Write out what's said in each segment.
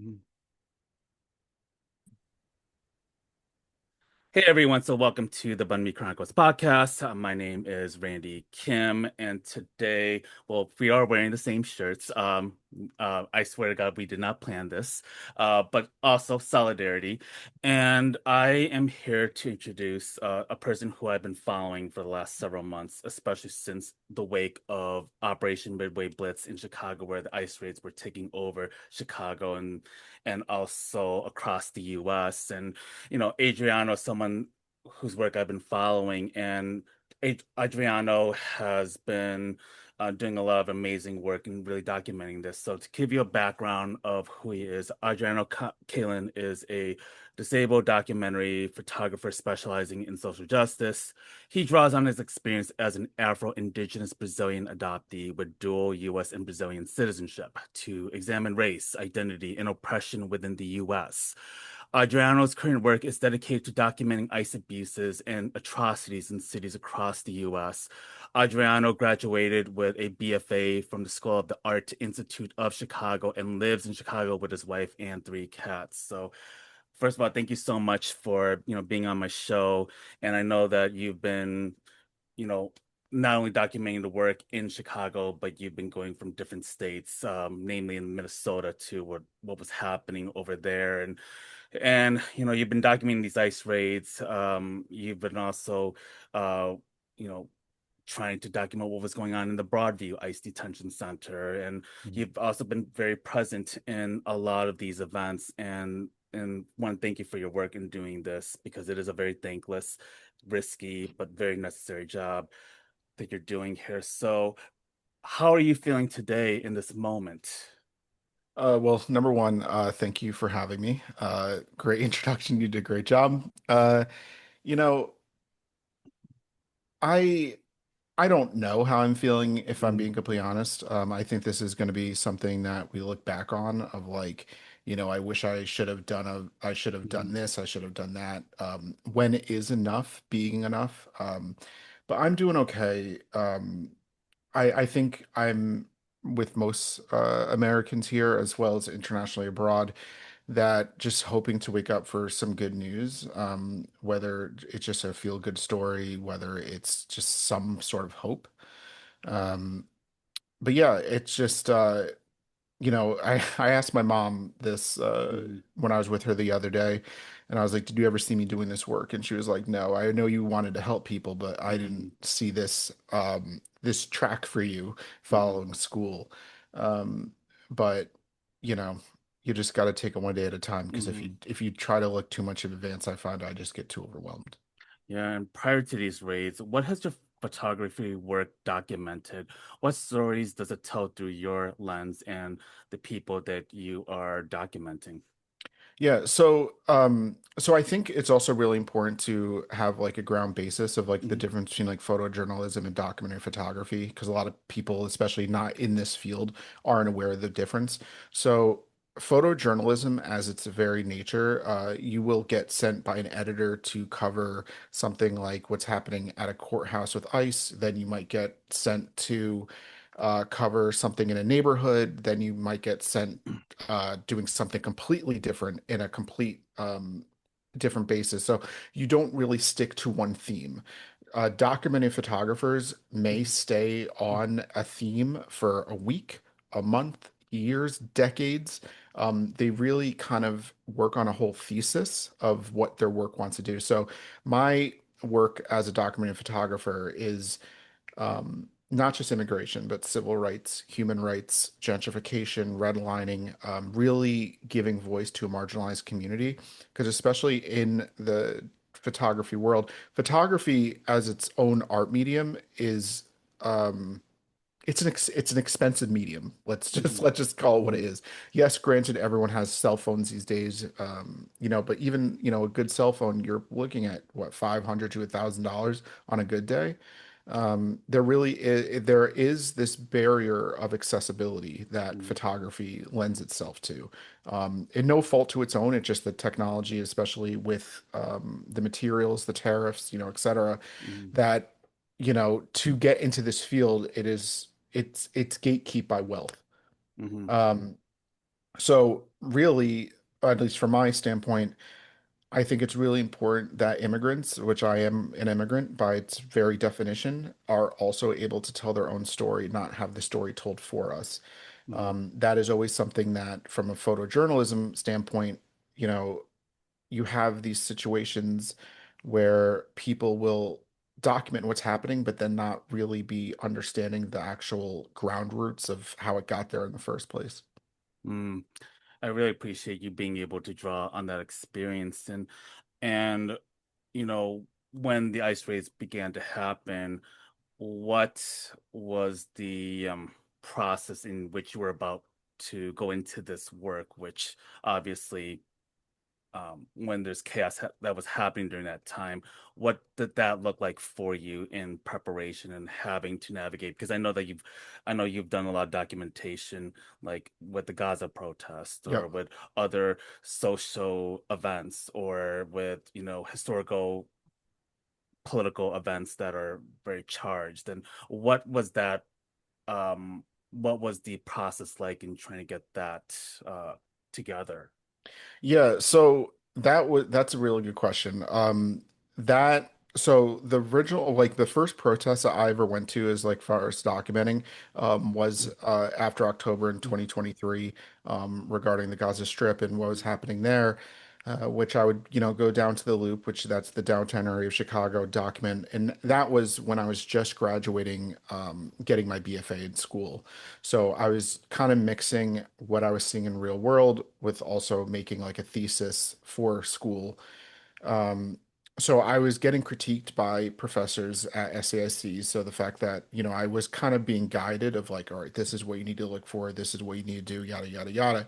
Mhm. Hey everyone, so welcome to the Banh Chronicles podcast. My name is Randy Kim, and today, well, we are wearing the same shirts. I swear to God, we did not plan this, but also solidarity. And I am here to introduce a person who I've been following for the last several months, especially since the wake of Operation Midway Blitz in Chicago, where the ICE raids were taking over Chicago and also across the U.S. And Adriano, someone whose work I've been following, and Adriano has been doing a lot of amazing work and really documenting this. So, to give you a background of who he is, Adriano Kalin is a disabled documentary photographer specializing in social justice. He draws on his experience as an Afro-Indigenous Brazilian adoptee with dual U.S. and Brazilian citizenship to examine race, identity, and oppression within the U.S. Adriano's current work is dedicated to documenting ICE abuses and atrocities in cities across the U.S. Adriano graduated with a BFA from the School of the Art Institute of Chicago and lives in Chicago with his wife and three cats. So, first of all, thank you so much for, being on my show. And I know that you've been, you know, not only documenting the work in Chicago, but you've been going from different states, namely in Minnesota, to what was happening over there, and you've been documenting these ICE raids. You've been also, uh, you know, trying to document what was going on in the Broadview ICE detention center, and Mhm. you've also been very present in a lot of these events. And want to thank you for your work in doing this because it is a very thankless, risky, but very necessary job that you're doing here. So, how are you feeling today in this moment? Well, number one, thank you for having me. Great introduction. You did a great job. You know, I I don't know how I'm feeling if I'm Mm, being completely honest. I think this is going to be something that we look back on of like, I wish I should have done mhm, this, I should have done that. When is enough being enough? But I'm doing okay. I think I'm with most Americans here as well as internationally abroad that just hoping to wake up for some good news, whether it's just a feel good story, whether it's just some sort of hope. Um, but yeah, it's just I asked my mom this mhm, when I was with her the other day, and I was like, "Did you ever see me doing this work?" And she was like, "No, I know you wanted to help people, but I didn't mhm, see this track for you mhm, following school." Um, but you know, you just got to take it one day at a time because if mhm. you try to look too much in advance, I find I just get too overwhelmed. Yeah, and prior to these raids, what has your photography work documented? What stories does it tell through your lens and the people that you are documenting? Yeah, so I think it's also really important to have like a ground basis of like the Mhm, difference between like photojournalism and documentary photography because a lot of people, especially not in this field, aren't aware of the difference. So photojournalism, as its very nature, you will get sent by an editor to cover something like what's happening at a courthouse with ICE. Then you might get sent to cover something in a neighborhood. Then you might get sent doing something completely different in a complete different basis. So you don't really stick to one theme. Documenting photographers may mhm, stay on a theme for a week, a month, years, decades. They really kind of work on a whole thesis of what their work wants to do. So my work as a documentary photographer is not just immigration, but civil rights, human rights, gentrification, redlining, really giving voice to a marginalized community. Because especially in the photography world, photography as its own art medium is um, it's an expensive medium. mhm, Let's just call it what it mhm, is. Yes, granted, everyone has cell phones these days, but even a good cell phone, you're looking at what, $500 to $1,000 on a good day. There is this barrier of accessibility that mhm, photography lends itself to. And no fault to its own. It's just the technology, especially with the materials, the tariffs, et cetera, mhm, that to get into this field, it's gatekeep by wealth. mhm, Um, So really, at least from my standpoint, I think it's really important that immigrants, which I am an immigrant by its very definition, are also able to tell their own story, not have the story told for us. Mm, That is always something that, from a photojournalism standpoint, you know, you have these situations where people will document what's happening, but then not really be understanding the actual ground roots of how it got there in the first place. mm. I really appreciate you being able to draw on that experience and when the ice raids began to happen, what was the process in which you were about to go into this work, which obviously when there's chaos that was happening during that time, what did that look like for you in preparation and having to navigate? Because I know you've done a lot of documentation, like with the Gaza protest or Yep. with other social events or with, historical political events that are very charged. And what was that? What was the process like in trying to get that together? Yeah, so that's a really good question. That so the original like the first protest that I ever went to as like far as documenting was after October in 2023 regarding the Gaza Strip and what was happening there. Which I would, go down to the Loop, which that's the downtown area of Chicago, document. And that was when I was just graduating, getting my BFA in school. So I was kind of mixing what I was seeing in real world with also making like a thesis for school. Um, so I was getting critiqued by professors at SAIC. So the fact that, I was kind of being guided of like, all right, this is what you need to look for, this is what you need to do, yada, yada, yada.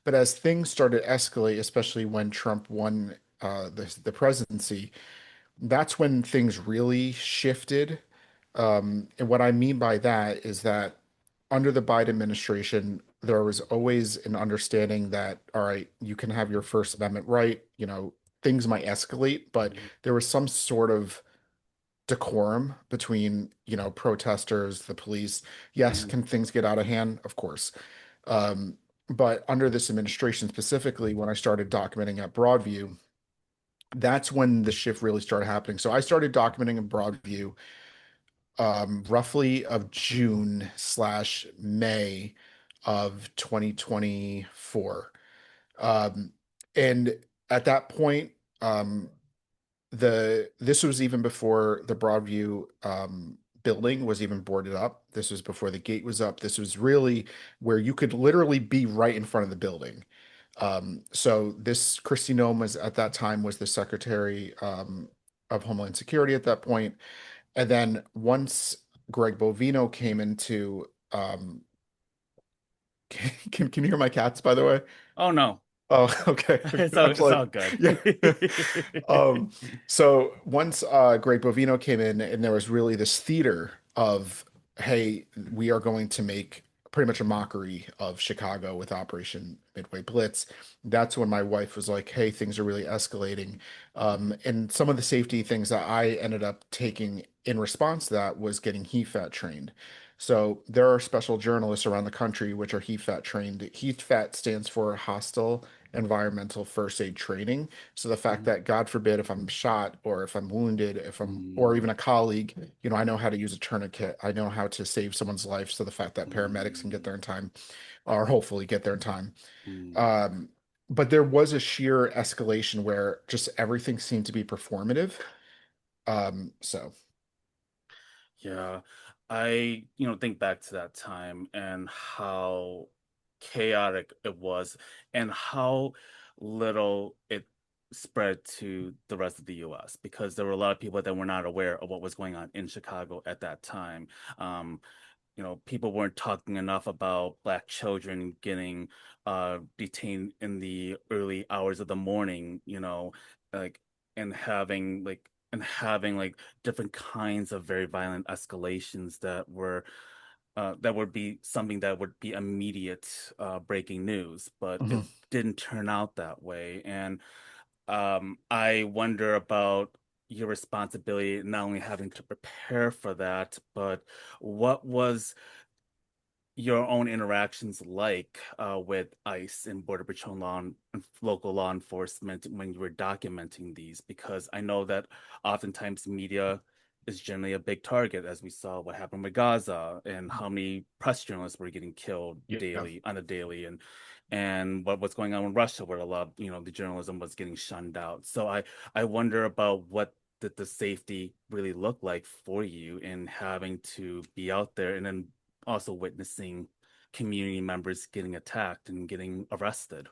But as things started to escalate, especially when Trump won the presidency, that's when things really shifted. And what I mean by that is that under the Biden administration, there was always an understanding that, all right, you can have your First Amendment right, things might escalate, but Mhm, there was some sort of decorum between, protesters, the police. Yes, mhm, can things get out of hand? Of course. Um, but under this administration specifically, when I started documenting at Broadview, that's when the shift really started happening. So I started documenting in Broadview roughly of June/May of 2024. Um, and at that point, um, this was even before the Broadview building was even boarded up. This was before the gate was up. This was really where you could literally be right in front of the building. So this Kristi Noem was at that time was the Secretary of Homeland Security at that point. And then once Greg Bovino came into can you hear my cats by the way? oh no, Oh, okay. I was it's all like, good. yeah. Um, so once Greg Bovino came in, and there was really this theater of, hey, we are going to make pretty much a mockery of Chicago with Operation Midway Blitz. That's when my wife was like, hey, things are really escalating. And some of the safety things that I ended up taking in response to that was getting HEFAT trained. So there are special journalists around the country which are HEFAT trained. HEFAT stands for Hostile Environmental First Aid Training. So the fact Mhm, that, God forbid, if I'm shot or if I'm wounded, or mm, even a colleague, I know how to use a tourniquet. I know how to save someone's life. So the fact that paramedics can get mm, there in time, or hopefully get there in time. mm. Um, but there was a sheer escalation where just everything seemed to be performative. So Yeah, think back to that time and how chaotic it was and how little it spread to the rest of the US because there were a lot of people that were not aware of what was going on in Chicago at that time. Um, people weren't talking enough about Black children getting detained in the early hours of the morning, like and having like different kinds of very violent escalations that would be something that would be immediate breaking news, but it mhm. didn't turn out that way. And I wonder about your responsibility not only having to prepare for that, but what was your own interactions like with ICE and Border Patrol and local law enforcement when you were documenting these? Because I know that oftentimes media is generally a big target, as we saw what happened with Gaza and how many press journalists were getting killed Yeah. daily on a daily, and what's going on in Russia, where a lot of, the journalism was getting shunned out. So I wonder about what did the safety really look like for you in having to be out there and then also witnessing community members getting attacked and getting arrested.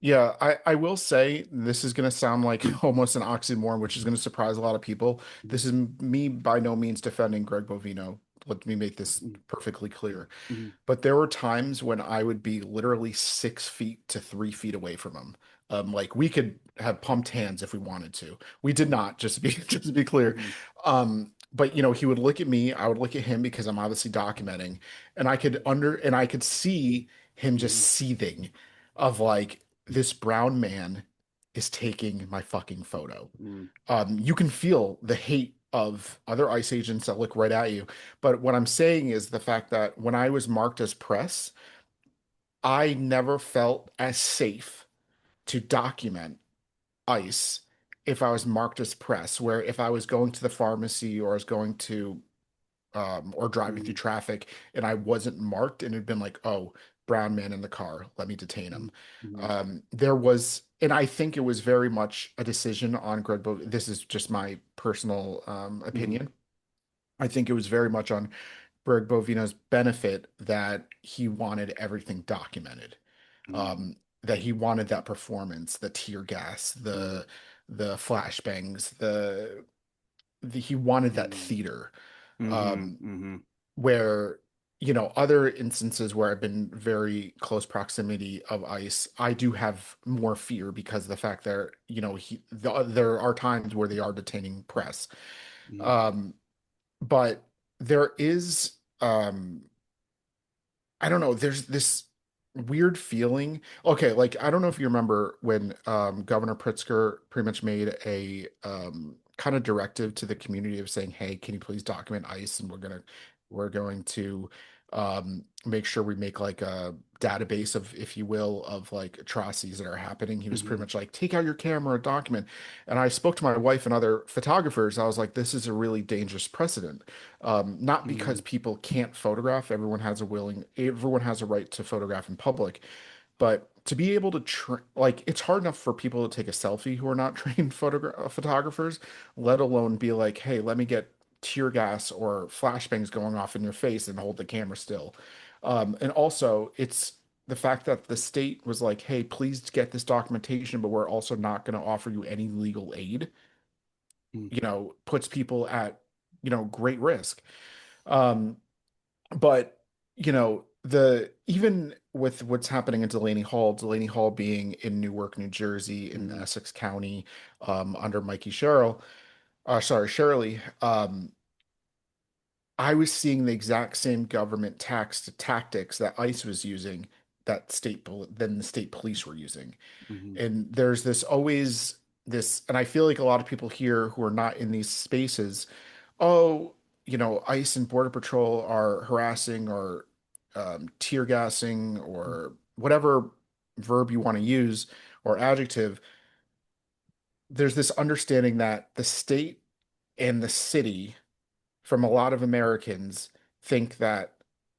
Yeah, I will say this is going to sound like almost an oxymoron, which is going to surprise a lot of people. This is me by no means defending Greg Bovino. Let me make this Mhm, perfectly clear. mhm, But there were times when I would be literally 6 feet to 3 feet away from him. Like we could have pumped hands if we wanted to. We did not, just to be just to be clear. mhm, But he would look at me, I would look at him because I'm obviously documenting, and I could see him just mhm, seething of like this brown man is taking my fucking photo. mhm, You can feel the hate of other ICE agents that look right at you. But what I'm saying is the fact that when I was marked as press, I never felt as safe to document ICE if I was marked as press, where if I was going to the pharmacy or I was going to or driving through mhm, traffic and I wasn't marked and it'd been like, oh, brown man in the car, let me detain him. mhm, mhm, There was, and I think it was very much a decision on Greg Bo. This is just my personal mhm, opinion. I think it was very much on Greg Bovino's benefit that he wanted everything documented. mhm, Um, that he wanted that performance, the tear gas, mhm, the flashbangs, he wanted that mhm, theater. mhm, Um, mhm, where other instances where I've been very close proximity of ICE, I do have more fear because of the fact that there are times where they are detaining press. mhm, Um, but there is I don't know. There's this weird feeling. Okay, like I don't know if you remember when Governor Pritzker pretty much made a kind of directive to the community of saying, "Hey, can you please document ICE, and we're going to make sure we make like a database of, if you will, of like atrocities that are happening." He was pretty mhm, much like, "Take out your camera, document." And I spoke to my wife and other photographers. I was like, "This is a really dangerous precedent." Not because mhm, people can't photograph. Everyone has a right to photograph in public, but to be able to like it's hard enough for people to take a selfie who are not trained photographers, let alone be like, hey, let me get tear gas or flashbangs going off in your face and hold the camera still. And also, it's the fact that the state was like, hey, please get this documentation, but we're also not going to offer you any legal aid, mhm, puts people at, great risk. Um, but the even with what's happening in Delaney Hall being in Newark, New Jersey, in mhm, Essex County, under Mikey Sherrill, sorry, Shirley, I was seeing the exact same government tax tactics that ICE was using, than the state police were using. mhm, And there's this always this, and I feel like a lot of people here who are not in these spaces, oh, ICE and Border Patrol are harassing or tear gassing or whatever verb you want to use or adjective. There's this understanding that the state and the city, from a lot of Americans, think that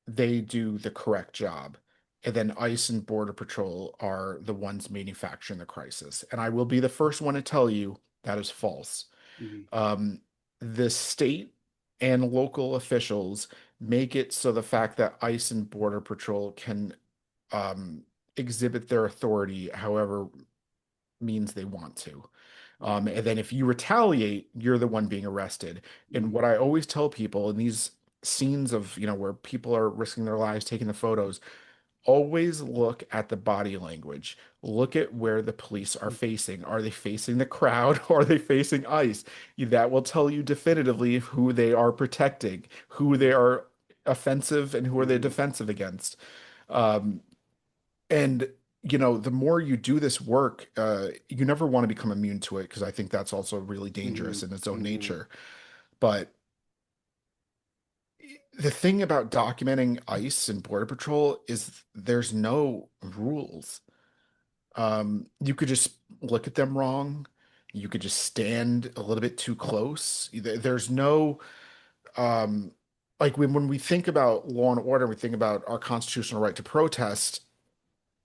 they do the correct job. And then ICE and Border Patrol are the ones manufacturing the crisis. And I will be the first one to tell you that is false. mhm, um, the state and local officials make it so the fact that ICE and Border Patrol can um, exhibit their authority however means they want to. And mhm, then if you retaliate, you're the one being arrested. And mhm, what I always tell people in these scenes of, where people are risking their lives taking the photos, always look at the body language. Look at where the police are facing. Are they facing the crowd or are they facing ICE? That will tell you definitively who they are protecting, who they are offensive and who are they mhm, defensive against. Um, and the more you do this work, you never want to become immune to it because I think that's also really dangerous mhm, in its own mhm, nature. But The thing about documenting ICE and Border Patrol is there's no rules. You could just look at them wrong. You could just stand a little bit too close. There's no um, like when we think about law and order, we think about our constitutional right to protest.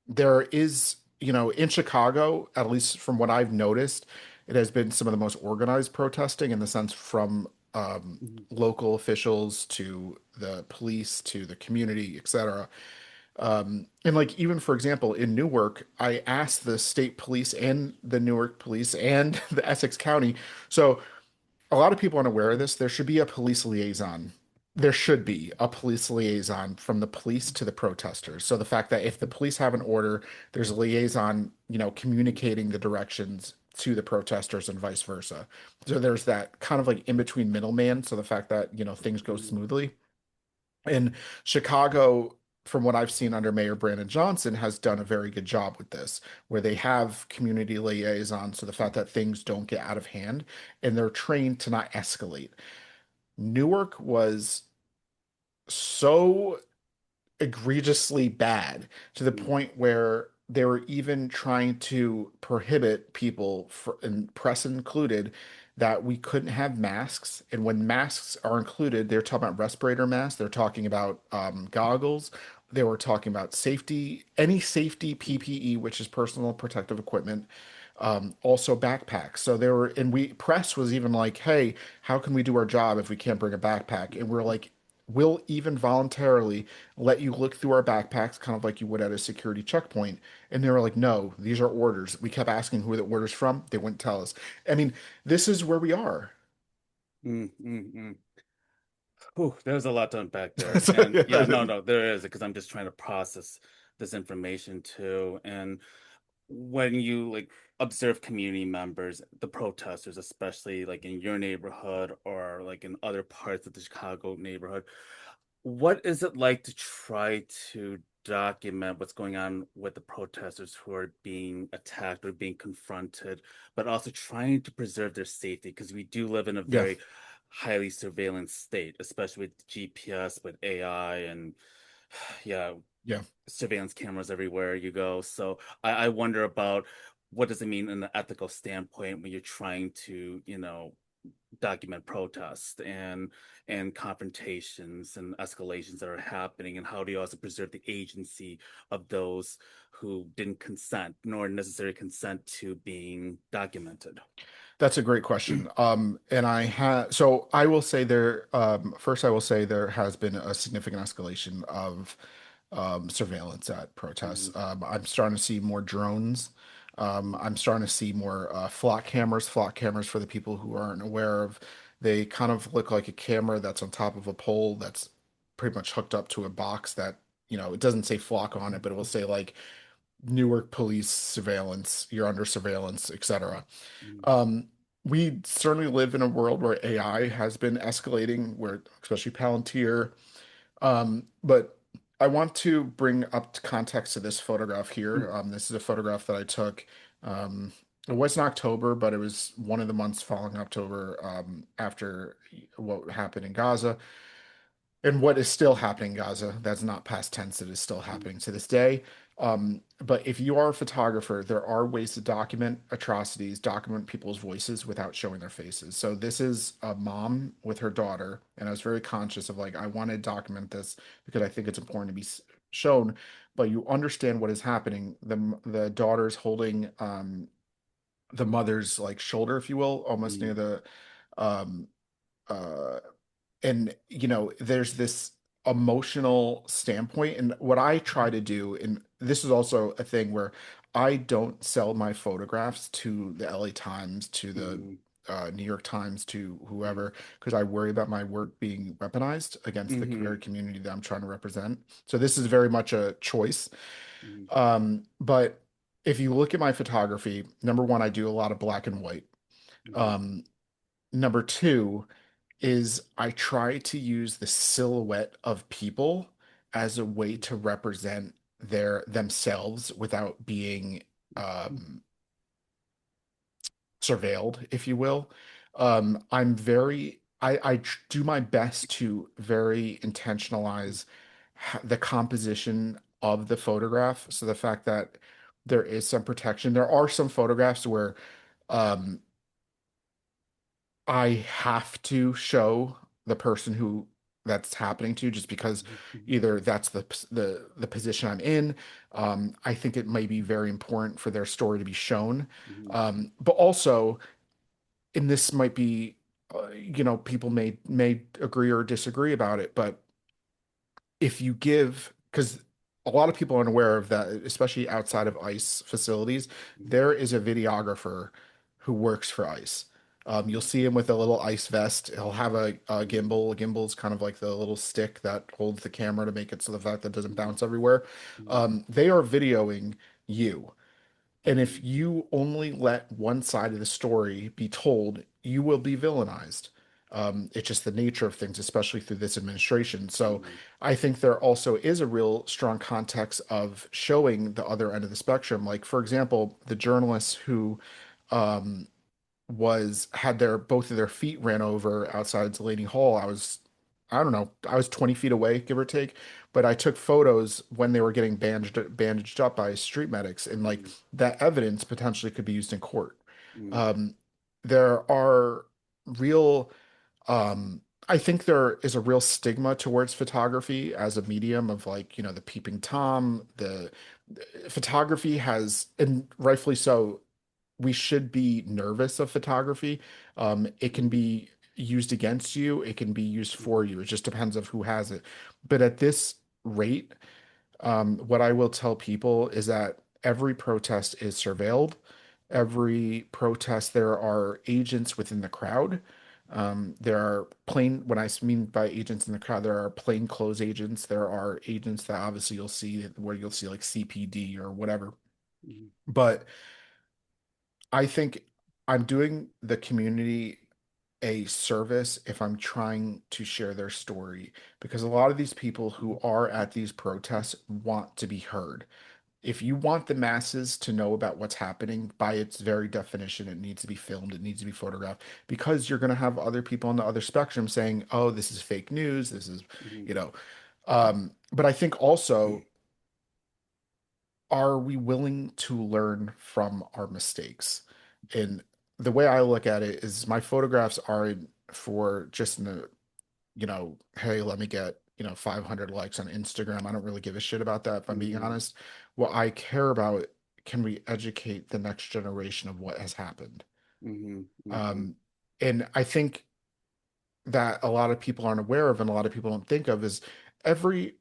There is, in Chicago, at least from what I've noticed, it has been some of the most organized protesting in the sense from Mhm. local officials to the police to the community, etc. And like even for example, in Newark, I asked the state police and the Newark police and the Essex County. So a lot of people aren't aware of this. There should be a police liaison. There should be a police liaison from the police to the protesters. So the fact that if the police have an order, there's a liaison, communicating the directions to the protesters and vice versa. So there's that kind of like in between middleman. So the fact that, things go Mhm. smoothly. And Chicago, from what I've seen under Mayor Brandon Johnson, has done a very good job with this, where they have community liaisons. So the fact that things don't get out of hand and they're trained to not escalate. Newark was so egregiously bad to the Mhm. point where they were even trying to prohibit people, and press included, that we couldn't have masks. And when masks are included, they're talking about respirator masks, they're talking about goggles, they were talking about safety, any safety PPE, which is personal protective equipment, also backpacks. So there were, and we press was even like, hey, how can we do our job if we can't bring a backpack? And we're like, we'll even voluntarily let you look through our backpacks, kind of like you would at a security checkpoint. And they were like, no, these are orders. We kept asking who the orders from. They wouldn't tell us. I mean, this is where we are. Mm, mm, mm. Whew, there's a lot to unpack there. So, And yeah, yeah, no, there is because I'm just trying to process this information too. And when you like observe community members, the protesters, especially like in your neighborhood or like in other parts of the Chicago neighborhood, what is it like to try to document what's going on with the protesters who are being attacked or being confronted, but also trying to preserve their safety? Because we do live in a yeah, very highly surveillance state, especially with GPS, with AI, and yeah, yeah. surveillance cameras everywhere you go. So I wonder about what does it mean in an ethical standpoint when you're trying to, document protests and confrontations and escalations that are happening, and how do you also preserve the agency of those who didn't consent nor necessarily consent to being documented. That's a great question. And I have, so I will say there, first, I will say there has been a significant escalation of surveillance at protests. Mhm. I'm starting to see more drones. Mhm. I'm starting to see more flock cameras. Flock cameras, for the people who aren't aware of, they kind of look like a camera that's on top of a pole that's pretty much hooked up to a box that, it doesn't say flock on it, but it will say like Newark police surveillance, you're under surveillance, etc. Mhm. Um, we certainly live in a world where AI has been escalating, where especially Palantir. But I want to bring up to context to this photograph here. Mhm. This is a photograph that I took. It was in October, but it was one of the months following October, after what happened in Gaza. And what is still happening in Gaza, that's not past tense, it is still Mhm. happening to this day. But if you are a photographer, there are ways to document atrocities, document people's voices without showing their faces. So this is a mom with her daughter, and I was very conscious of like, I want to document this because I think it's important to be shown, but you understand what is happening. The daughter's holding the mother's like shoulder, if you will, almost near Mhm. the um uh and there's this emotional standpoint, and what I try to do, and this is also a thing where I don't sell my photographs to the LA Times, to the Mhm. New York Times, to Mhm. whoever, because I worry about my work being weaponized against the very Mhm. community that I'm trying to represent. So this is very much a choice. Mhm. But if you look at my photography, number one, I do a lot of black and white. Mhm. um, Number two is I try to use the silhouette of people as a way to represent themselves without being Mhm. um, surveilled, if you will. I'm very do my best to very intentionalize the composition of the photograph. So the fact that there is some protection. There are some photographs where um, I have to show the person who that's happening to, just because either that's the position I'm in. I think it may be very important for their story to be shown. But also, and this might be, people may agree or disagree about it, but if you give, because a lot of people aren't aware of that, especially outside of ICE facilities, there is a videographer who works for ICE. You'll see him with a little ICE vest. He'll have a gimbal. A gimbal is kind of like the little stick that holds the camera to make it so the fact that it doesn't bounce everywhere. They are videoing you. And if you only let one side of the story be told, you will be villainized. It's just the nature of things, especially through this administration. So I think there also is a real strong context of showing the other end of the spectrum. Like, for example, the journalists who um, had their both of their feet ran over outside Delaney Hall. I don't know, I was 20 feet away, give or take, but I took photos when they were getting bandaged up by street medics, and like that evidence potentially could be used in court. Um, there are real, I think there is a real stigma towards photography as a medium of, like, the peeping Tom, the photography has, and rightfully so, we should be nervous of photography. It can be used against you, it can be used for you. It just depends of who has it. But at this rate, what I will tell people is that every protest is surveilled. Every protest, there are agents within the crowd. There are when I mean by agents in the crowd, there are plainclothes agents. There are agents that obviously you'll see where you'll see like CPD or whatever. But I think I'm doing the community a service if I'm trying to share their story, because a lot of these people who are at these protests want to be heard. If you want the masses to know about what's happening, by its very definition, it needs to be filmed, it needs to be photographed, because you're going to have other people on the other spectrum saying, oh, this is fake news, this is, you know. But I think also, are we willing to learn from our mistakes? And the way I look at it is my photographs aren't for just hey, let me get, 500 likes on Instagram. I don't really give a shit about that, if I'm being honest. What I care about, can we educate the next generation of what has happened? Um, and I think that a lot of people aren't aware of and a lot of people don't think of is every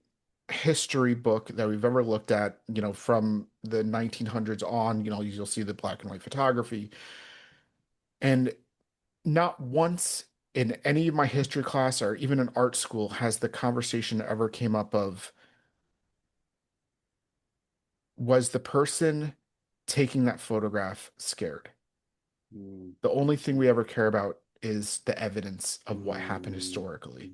history book that we've ever looked at, from the 1900s on, you'll see the black and white photography. And not once in any of my history class or even in art school has the conversation ever came up of, was the person taking that photograph scared? The only thing we ever care about is the evidence of what happened historically.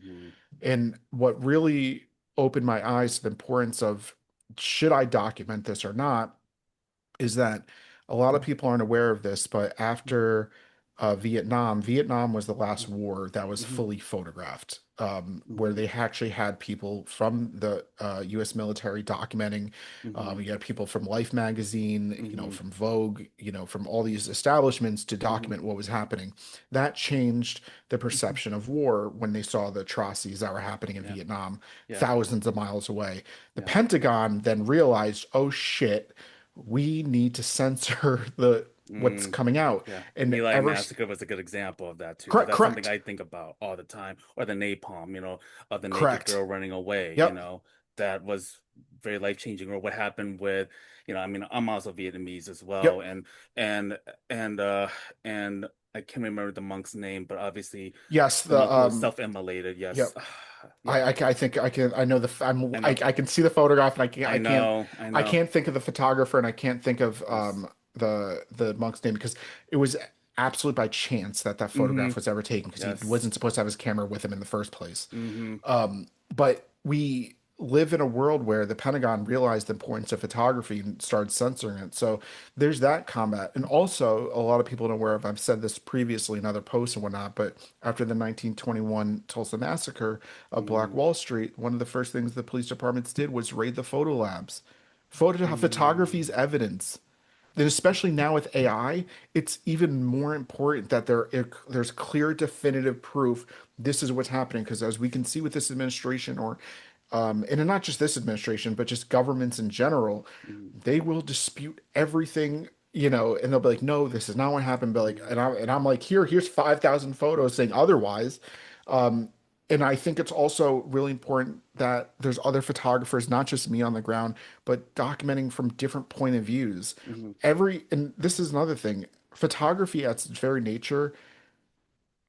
And what really opened my eyes to the importance of, should I document this or not, is that a lot of people aren't aware of this, but after Vietnam was the last war that was fully photographed, where they actually had people from the U.S. military documenting. You had people from Life magazine, from Vogue, from all these establishments to document what was happening. That changed the perception of war when they saw the atrocities that were happening in Yeah. Vietnam, Yeah. thousands of miles away. The Yeah. Pentagon then realized, oh shit, we need to censor the what's Mm, coming out. yeah. The And My Massacre was a good example of that too, because correct, that's something correct, I think about all the time. Or the napalm, of the naked correct. girl running away, Yep. that was very life-changing. Or what happened with, I mean, I'm also Vietnamese as well, Yep. and and uh and I can't remember the monk's name, but obviously Yes, the the monk who was self-immolated. Yes. yep. Yeah, I think I can, I know I know. I can see the photograph, and I know. I I know. can't think of the photographer, and I can't think of Yes. the monk's name, because it was absolute by chance that that Mm-hmm. photograph was ever taken, because he Yes. wasn't supposed to have his camera with him in the first place. Mm-hmm. But we live in a world where the Pentagon realized the importance of photography and started censoring it. So there's that combat. And also, a lot of people are aware of, I've said this previously in other posts and whatnot, but after the 1921 Tulsa massacre of Black Mm, Wall Street, one of the first things the police departments did was raid the photo labs. Photography is mm, evidence. And especially now with AI, it's even more important that there's clear, definitive proof this is what's happening. Because as we can see with this administration, or and not just this administration, but just governments in general, mm, they will dispute everything, and they'll be like, "No, this is not what happened." But like, mm, and I'm like, here's 5,000 photos saying otherwise. Um, and I think it's also really important that there's other photographers, not just me on the ground, but documenting from different point of views. mm, And this is another thing, photography at its very nature,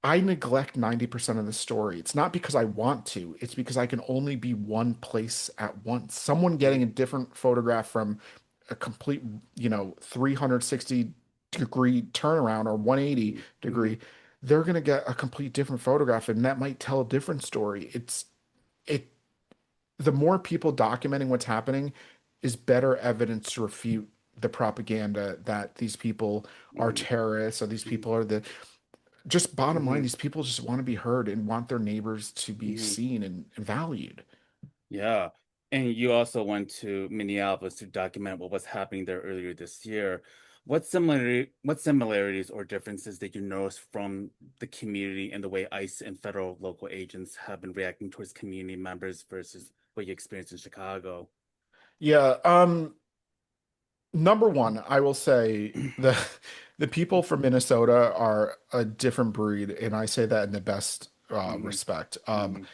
I neglect 90% of the story. It's not because I want to, it's because I can only be one place at once. Someone getting a mm, different photograph from a complete, 360-degree turnaround or 180 mm, mm, degree, they're going to get a complete different photograph and that might tell a different story. It, the more people documenting what's happening is better evidence to refute the propaganda that these people are mm, terrorists or these mm, people are the just bottom line, mm, these people just want to be heard and want their neighbors to be mm. seen and valued. Yeah. And you also went to Minneapolis to document what was happening there earlier this year. What similarities or differences did you notice from the community and the way ICE and federal local agents have been reacting towards community members versus what you experienced in Chicago? Yeah, number one, I will say the people from Minnesota are a different breed, and I say that in the best Hmm. respect. Hmm.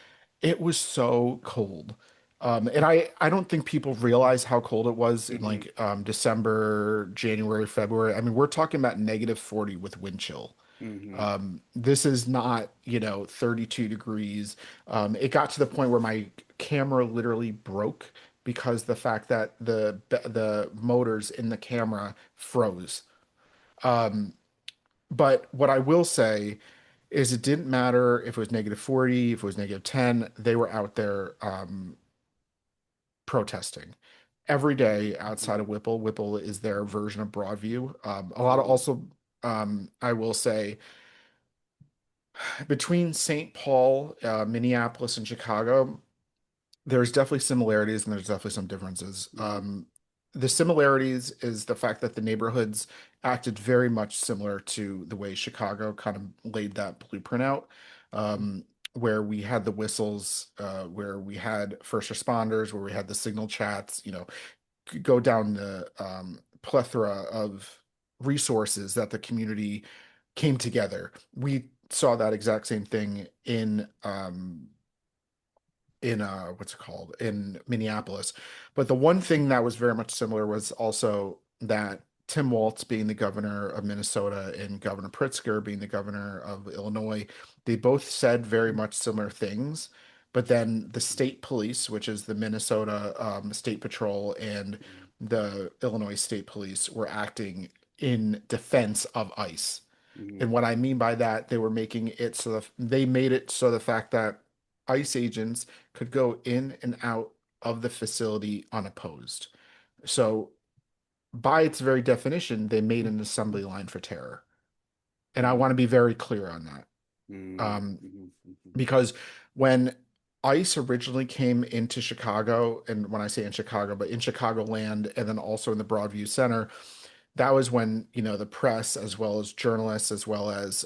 It was so cold. And I don't think people realize how cold it was in Hmm. like December, January, February. I mean, we're talking about -40 with wind chill. Hmm. This is not, 32 degrees. It got to the point where my camera literally broke because the fact that the motors in the camera froze. But what I will say is it didn't matter if it was -40, if it was -10, they were out there protesting every day outside of Whipple. Whipple is their version of Broadview. A lot of Hmm. also, I will say, between St. Paul, Minneapolis, and Chicago, there's definitely similarities and there's definitely some differences. Hmm. The similarities is the fact that the neighborhoods acted very much similar to the way Chicago kind of laid that blueprint out, where we had the whistles, where we had first responders, where we had the signal chats, could go down the plethora of resources that the community came together. We saw that exact same thing in what's it called, in Minneapolis. But the one thing that was very much similar was also that Tim Walz being the governor of Minnesota and Governor Pritzker being the governor of Illinois, they both said very much similar things. But then the state police, which is the Minnesota State Patrol and the Illinois State Police, were acting in defense of ICE. Hmm. And what I mean by that, they were making it so they made it so the fact that ICE agents could go in and out of the facility unopposed. So, by its very definition, they made an assembly line for terror. And I want to be very clear on that. Hmm. Um, Hmm. Hmm. because when ICE originally came into Chicago, and when I say in Chicago, but in Chicagoland, and then also in the Broadview Center, that was when, the press, as well as journalists, as well as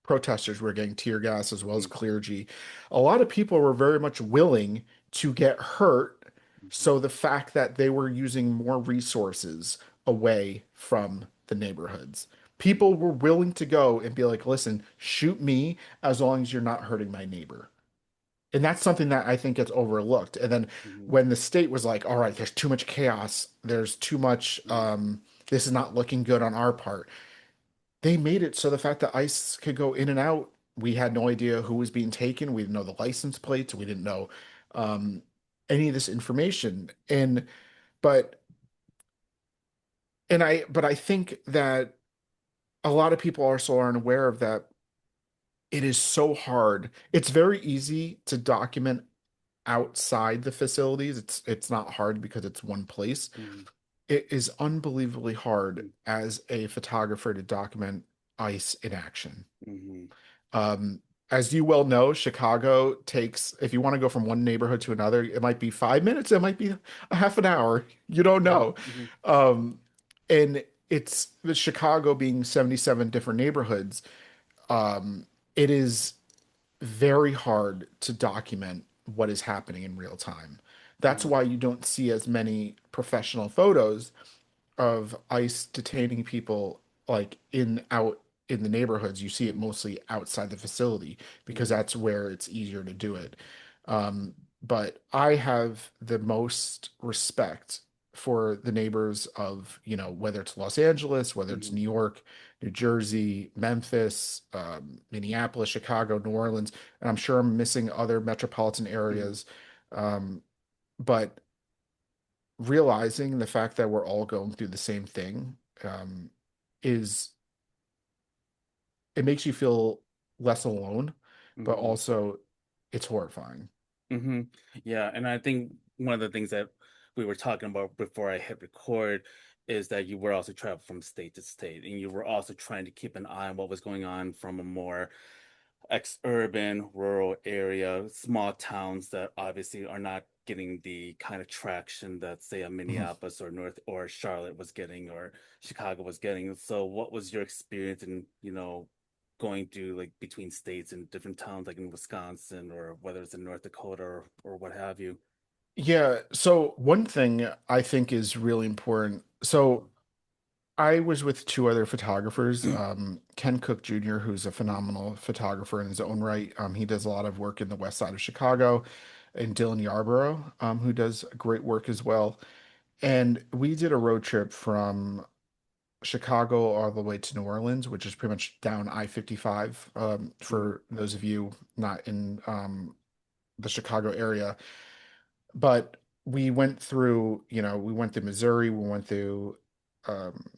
protesters were getting tear gas as well as clergy. A lot of people were very much willing to get hurt. So the fact that they were using more resources away from the neighborhoods, people were willing to go and be like, listen, shoot me as long as you're not hurting my neighbor. And that's something that I think gets overlooked. And then Hmm. when the state was like, all right, there's too much chaos, there's too much, this is not looking good on our part, they made it so the fact that ICE could go in and out, we had no idea who was being taken. We didn't know the license plates. We didn't know um, any of this information. But but I think that a lot of people also aren't aware of that. It is so hard. It's very easy to document outside the facilities, it's not hard because it's one place. Mm-hmm. It is unbelievably hard as a photographer to document ICE in action. Mm-hmm. Um, as you well know, Chicago takes, if you want to go from one neighborhood to another, it might be 5 minutes, it might be a half an hour. You don't know. Mm-hmm. Um, and it's the Chicago being 77 different neighborhoods. Um, it is very hard to document what is happening in real time. That's Mm-hmm. why you don't see as many professional photos of ICE detaining people like in out in the neighborhoods. You see it mostly outside the facility because Mm-hmm. that's where it's easier to do it. But I have the most respect for the neighbors of, whether it's Los Angeles, whether it's Mm-hmm. New York, New Jersey, Memphis, Minneapolis, Chicago, New Orleans, and I'm sure I'm missing other metropolitan Mm-hmm. areas. Um, but realizing the fact that we're all going through the same thing um, is it makes you feel less alone, but Mm-hmm. also it's horrifying. Mm-hmm. Yeah, and I think one of the things that we were talking about before I hit record is that you were also traveling from state to state, and you were also trying to keep an eye on what was going on from a more ex-urban, rural area, small towns that obviously are not getting the kind of traction that, say, a Mhm. Minneapolis or North or Charlotte was getting or Chicago was getting. So, what was your experience in, going to like between states and different towns, like in Wisconsin or whether it's in North Dakota or what have you? Yeah, so one thing I think is really important. So I was with two other photographers, Ken Cook Jr., who's a phenomenal photographer in his own right. He does a lot of work in the west side of Chicago, and Dylan Yarborough, who does great work as well. And we did a road trip from Chicago all the way to New Orleans, which is pretty much down I-55, Mm-hmm. for those of you not in the Chicago area. But we went through Missouri, we went through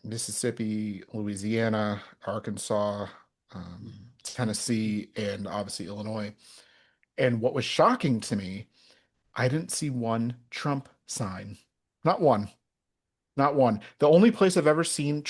Mississippi, Louisiana, Arkansas, Tennessee, and obviously Illinois. And what was shocking to me, I didn't see one Trump sign. Not one. Not one. The only place I've ever seen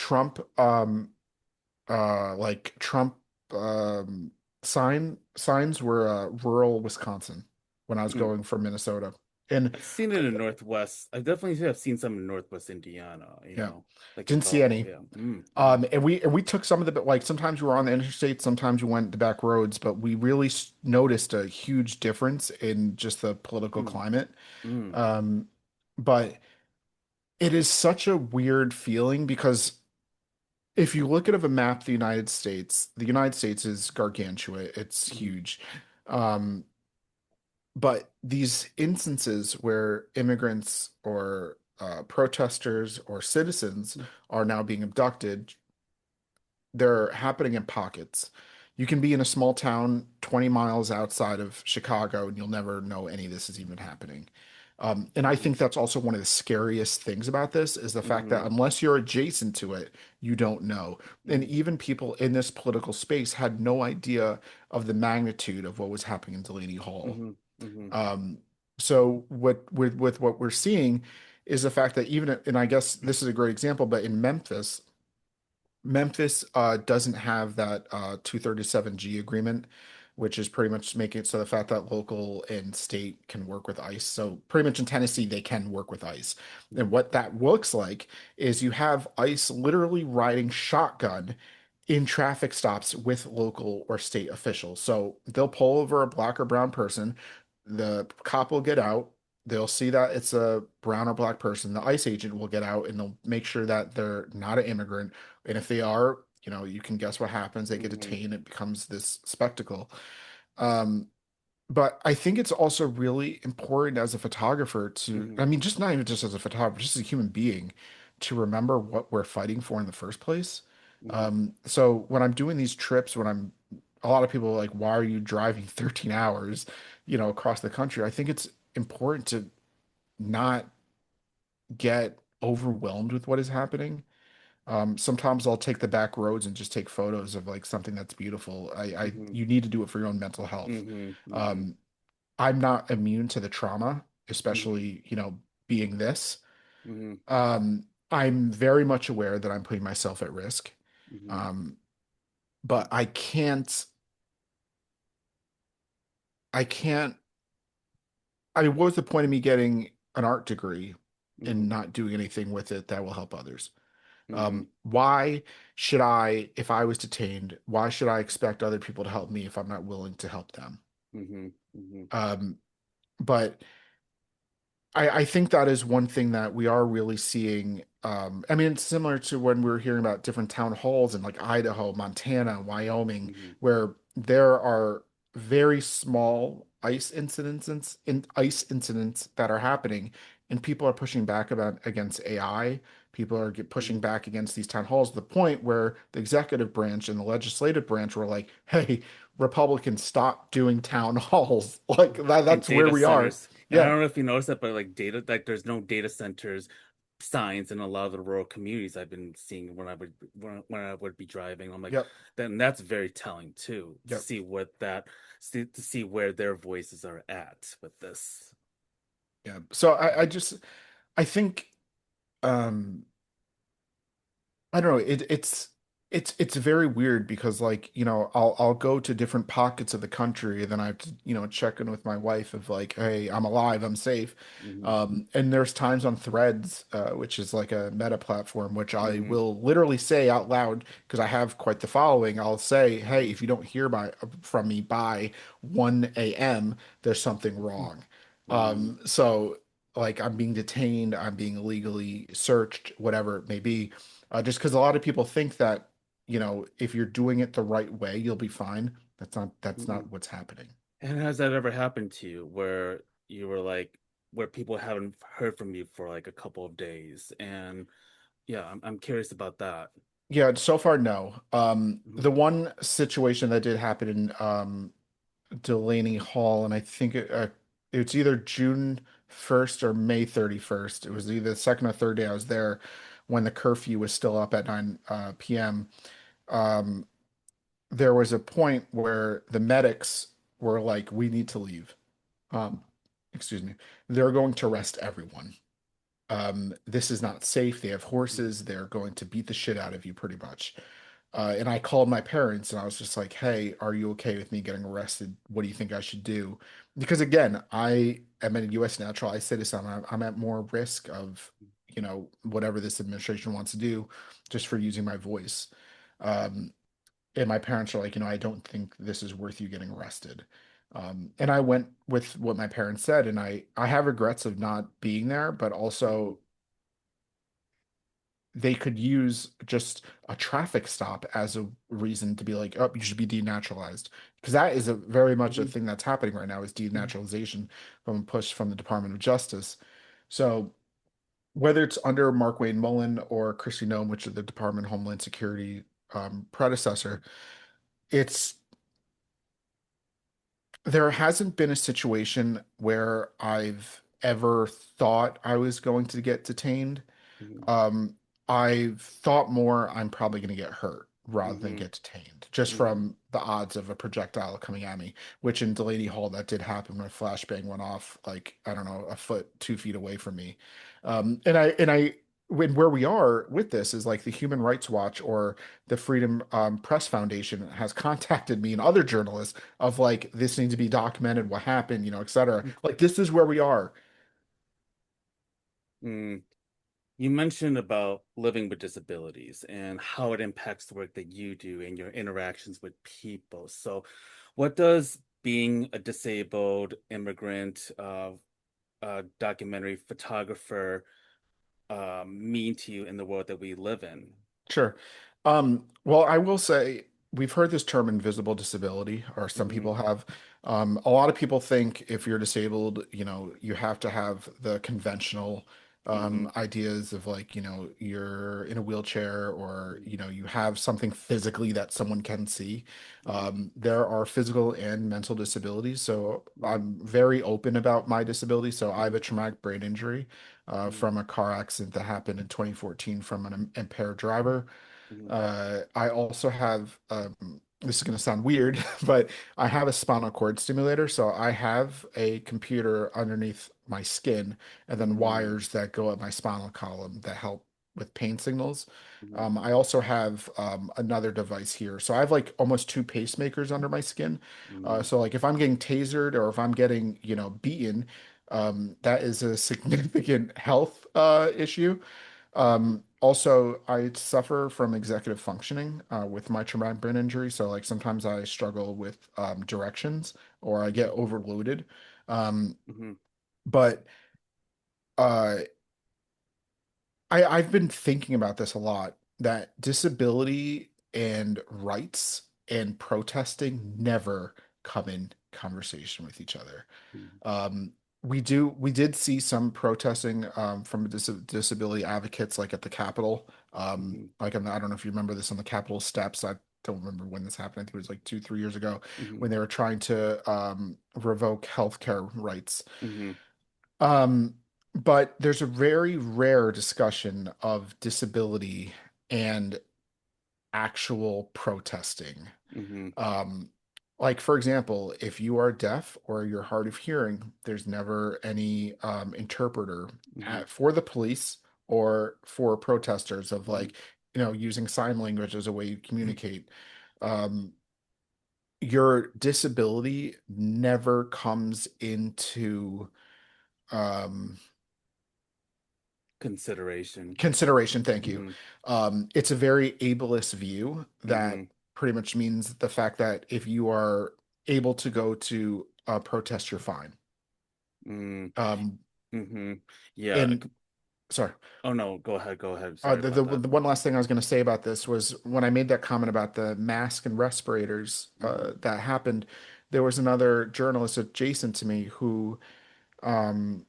like Trump um signs were rural Wisconsin when I was Mm. going from Minnesota. And I've seen it in the Northwest. I definitely have seen some in Northwest Indiana, yeah, like in didn't see Belleville. any. Yeah. Mm-hmm. And we took some of the, like, sometimes we were on the interstate, sometimes we went the back roads, but we really noticed a huge difference in just the political Mm-hmm. climate. Mm-hmm. Um, but it is such a weird feeling because if you look at a map, the United States is gargantuan. It's Mm-hmm. huge. Um, but these instances where immigrants or protesters or citizens are now being abducted, they're happening in pockets. You can be in a small town 20 miles outside of Chicago and you'll never know any of this is even happening. And I Mm-hmm. think that's also one of the scariest things about this is the fact Mm-hmm. that unless you're adjacent to it, you don't know. And even people in this political space had no idea of the magnitude of what was happening in Delaney Hall. Mm-hmm. Mm-hmm. Um, so with what we're seeing is the fact that even, and I guess this is a great example, but in Memphis doesn't have that 237G agreement, which is pretty much making it so the fact that local and state can work with ICE. So pretty much in Tennessee, they can work with ICE. And what that looks like is you have ICE literally riding shotgun in traffic stops with local or state officials. So they'll pull over a black or brown person, the cop will get out. They'll see that it's a brown or black person. The ICE agent will get out and they'll make sure that they're not an immigrant, and if they are, you can guess what happens. They get Mm-hmm. detained. It becomes this spectacle. Um, but I think it's also really important as a photographer to, Mm-hmm. I mean, just not even just as a photographer, just as a human being, to remember what we're fighting for in the first place. Mm-hmm. So when I'm doing these trips, a lot of people are like, why are you driving 13 hours, across the country? I think it's important to not get overwhelmed with what is happening. Sometimes I'll take the back roads and just take photos of like something that's beautiful. Mm-hmm. You need to do it for your own mental health. Mm-hmm. Mm-hmm. Um, I'm not immune to the trauma, Hmm. especially, being this. Hmm. I'm very much aware that I'm putting myself at risk. Hmm. Um, but I can't, I mean, what was the point of me getting an art degree and Hmm. not doing anything with it that will help others? Hmm. Why should I, if I was detained, why should I expect other people to help me if I'm not willing to help them? Hmm. Hmm. Um, but I think that is one thing that we are really seeing. I mean, it's similar to when we were hearing about different town halls in like Idaho, Montana, Wyoming, Hmm. where there are very small ice incidents that are happening, and people are pushing back about against AI. People are pushing Hmm. back against these town halls to the point where the executive branch and the legislative branch were like, "Hey, Republicans, stop doing town halls." Like that, And that's where data we are. centers. And I Yeah. don't know if you noticed that, but like data, like there's no data centers signs in a lot of the rural communities I've been seeing when I would be driving. I'm like, Yep. then that's very telling too, to Yep. see to see where their voices are at with this. Yeah. So I think um I don't know, it's very weird because like, I'll go to different pockets of the country and then I have to, check in with my wife of like, hey, I'm alive, I'm safe. Hmm. And there's times on Threads, which is like a meta platform, which I Hmm. will literally say out loud because I have quite the following. I'll say, hey, Hmm. if you don't hear from me by 1 a.m., there's something wrong. Hmm. So like I'm being detained, I'm being illegally searched, whatever it may be. Just because a lot of people think that, if you're doing it the right way, you'll be fine. That's Hmm. not what's happening. And has that ever happened to you where you were like, where people haven't heard from you for like a couple of days? And yeah, I'm curious about that. Yeah, so far, no. Hmm. The one situation that did happen in Delaney Hall, and I think it's either June 1st or May 31st. It was either the second or third day I was there when the curfew was still up at 9 p.m. Um, there was a point where the medics were like, "We need to leave." Um, excuse me. They're going to arrest everyone. This is not safe. They have horses. They're going to beat the shit out of you, pretty much. And I called my parents and I was just like, hey, are you okay with me getting arrested? What do you think I should do? Because again, I am a US naturalized citizen. I'm at more risk of, whatever this administration wants to do just for using my voice. Um, and my parents are like, I don't think this is worth you getting arrested. And I went with what my parents said, and I have regrets of not being there, but Hmm. also they could use just a traffic stop as a reason to be like, oh, you should be denaturalized. Because that is a very much a Hmm. thing that's happening right now is Hmm. denaturalization from a push from the Department of Justice. So whether it's under Mark Wayne Mullen or Christy Nome, which is the Department of Homeland Security predecessor, it's there hasn't been a situation where I've ever thought I was going to get detained. Hmm. Um, I've thought more I'm probably going to get hurt rather than Hmm. get detained, just Hmm. from the odds of a projectile coming at me, which in Delaney Hall that did happen when a flashbang went off, like, I don't know, a foot, 2 feet away from me. When where we are with this is like the Human Rights Watch or the Freedom Press Foundation has contacted me and other journalists of like, this needs to be documented, what happened, et cetera. Like, this is where we are. Hmm. You mentioned about living with disabilities and how it impacts the work that you do and your interactions with people. So, what does being a disabled immigrant, documentary photographer, mean to you in the world that we live in? Sure. Well, I will say we've heard this term invisible disability, or some Hmm. people have. A lot of people think if you're disabled, you have to have the conventional Hmm. ideas of like, you're in a wheelchair or, Hmm. you have something physically that someone can see. Hmm. There are physical and mental disabilities. So Hmm. I'm very open about my disability. So I have Hmm. a traumatic brain injury Hmm. from a car accident that happened in 2014 from an impaired driver. Hmm. I also have this is going to sound weird, but I have a spinal cord stimulator. So I have a computer underneath my skin and then Mm, wires that go up my spinal column that help with pain signals. mm, I also have another device here. So I have like almost two pacemakers under my skin. mm, So like if I'm getting tasered or if I'm getting, beaten, that is a significant health issue. Also, I suffer from executive functioning with my traumatic brain injury. So, like, sometimes I struggle with directions or I get mm, overloaded. Um, mm, but uh, I've been thinking about this a lot, that disability and rights and protesting never come in conversation with each other. mm, Um, we did see some protesting from disability advocates, like at the Capitol. mm, I don't know if you remember this on the Capitol steps. I don't remember when this happened. I think it was like 2, 3 years ago mm, when they were trying to revoke healthcare rights. mm, Um, but there's a very rare discussion of disability and actual protesting. mm, Um, like for example, if you are deaf or you're hard of hearing, there's never any interpreter mm, for the police or for protesters of mm, like, using sign language as a way to communicate. Um, your disability never comes into um, consideration. consideration. Thank you. Mm, It's a very ableist view that mm, pretty much means the fact that if you are able to go to a protest, you're fine. mm, Um, mm. Yeah. and sorry, Oh no, go ahead, go ahead. Sorry the about that. the one last thing I was going to say about this was when I made that comment about the mask and respirators Mm, that happened, there was another journalist adjacent to me um,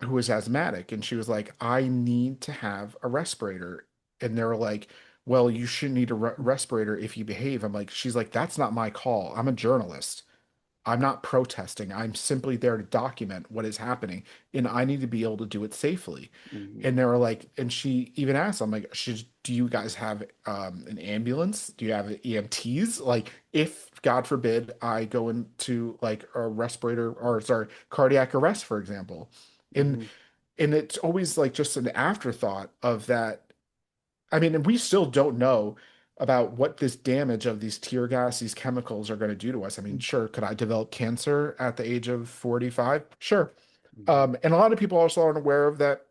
who was asthmatic, and she was like, "I need to have a respirator," and they were like, "Well, you shouldn't need a respirator if you behave." I'm like, she's like, "That's not my call. I'm a journalist. I'm not protesting. I'm simply there to document what is happening, and I need to be able to do it safely." mm, And they were like, and she even asked, I'm like, do you guys have an ambulance? Do you have EMTs? Like, if God forbid I go into like a respirator or sorry, cardiac arrest, for example. And mm, and it's always like just an afterthought of that. I mean, and we still don't know about what this damage of these tear gas, these chemicals are going to do to us. I mean, sure, could I develop cancer at the age of 45? Sure. mm, And a lot of people also aren't aware of that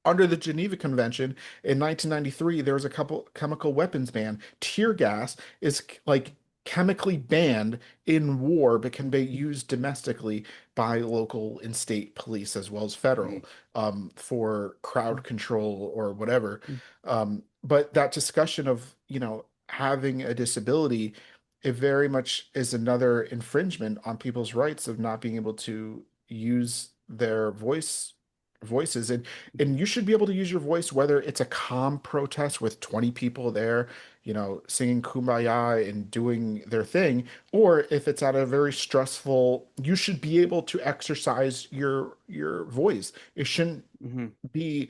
under the Geneva Convention in 1993, there was a couple chemical weapons ban. Tear gas is like chemically banned in war, but can be used domestically by local and state police as well as federal for crowd control or whatever. mm, But that discussion of, having a disability, it very much is another infringement on people's rights of not being able to use their voices. And you should be able to use your voice whether it's a calm protest with 20 people there, singing Kumbaya and doing their thing, or if it's at a very stressful, you should be able to exercise your voice. It shouldn't mm. be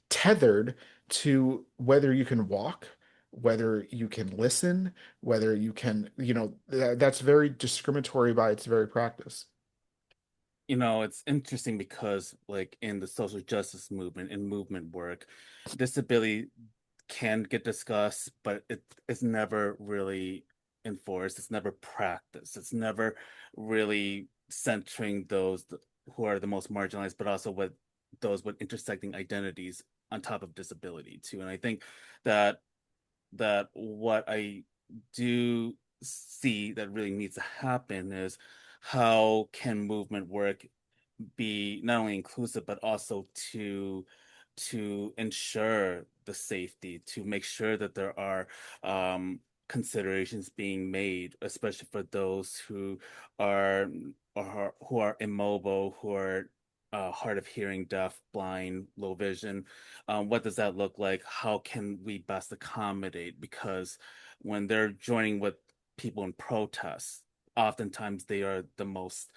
tethered to whether you can walk, whether you can listen, whether you can, that's very discriminatory by its very practice. It's interesting because, like, in the social justice movement and movement work, disability can get discussed, but it's never really enforced. It's never practiced. It's never really centering those who are the most marginalized, but also with those with intersecting identities on top of disability too. And I think that what I do see that really needs to happen is how can movement work be not only inclusive but also to ensure the safety, to make sure that there are considerations being made, especially for those are who are immobile, who are hard of hearing, deaf, blind, low vision. What does that look like? How can we best accommodate? Because when they're joining with people in protests, oftentimes they are the most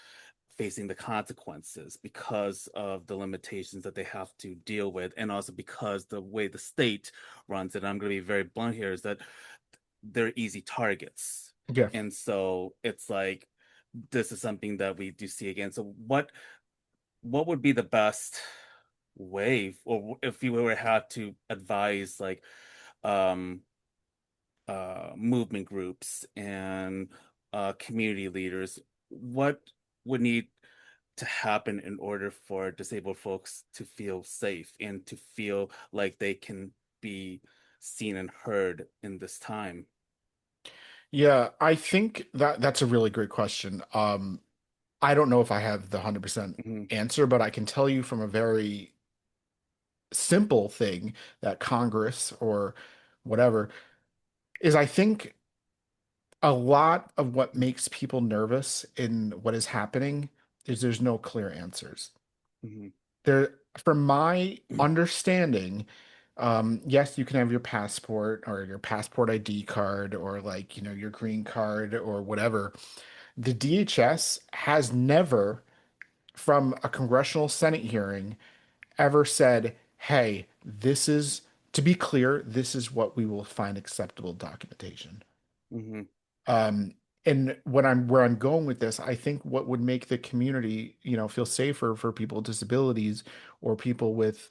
facing the consequences because of the limitations that they have to deal with, and also because the way the state runs it. I'm going to be very blunt here, is that they're easy targets. Yeah. And so it's like this is something that we do see again. So what would be the best way, or if you were had to advise like um movement groups and community leaders, what would need to happen in order for disabled folks to feel safe and to feel like they can be seen and heard in this time? Yeah, I think that that's a really great question. I don't know if I have the 100% Hmm. answer, but I can tell you from a very simple thing that Congress or whatever is I think a lot of what makes people nervous in what is happening is there's no clear answers. Hmm. There, from my understanding, yes, you can have your passport or your passport ID card or like, your green card or whatever. The DHS has never, from a congressional Senate hearing, ever said, hey, this is, to be clear, this is what we will find acceptable documentation. Hmm. Um, and where I'm going with this, I think what would make the community, feel safer for people with disabilities or people with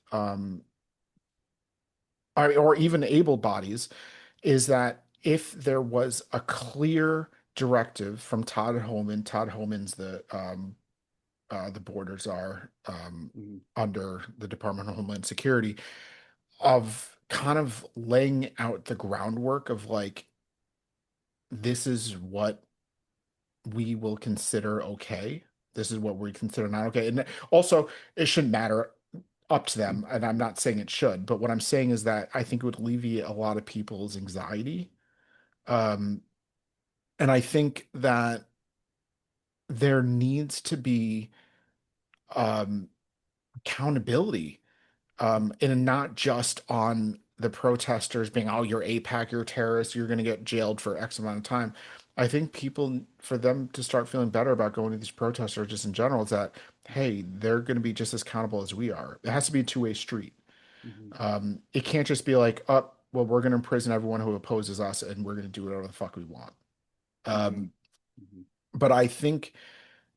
or even able bodies is that if there was a clear directive from Todd Holman's the borders are Hmm. under the Department of Homeland Security of kind of laying out the groundwork of like this is what we will consider okay. This is what we consider not okay. And also, it shouldn't matter up to them. And I'm not saying it should, but what I'm saying is that I think it would alleviate a lot of people's anxiety. Um, and I think that there needs to be um, accountability and not just on the protesters being, oh, you're APAC, you're a terrorist, you're going to get jailed for X amount of time. I think people, for them to start feeling better about going to these protests or just in general, is that, hey, they're going to be just as accountable as we are. It has to be a two-way street. Hmm. It can't just be like, oh, well, we're going to imprison everyone who opposes us and we're going to do whatever the fuck we want. Hmm. Um, Hmm. but I think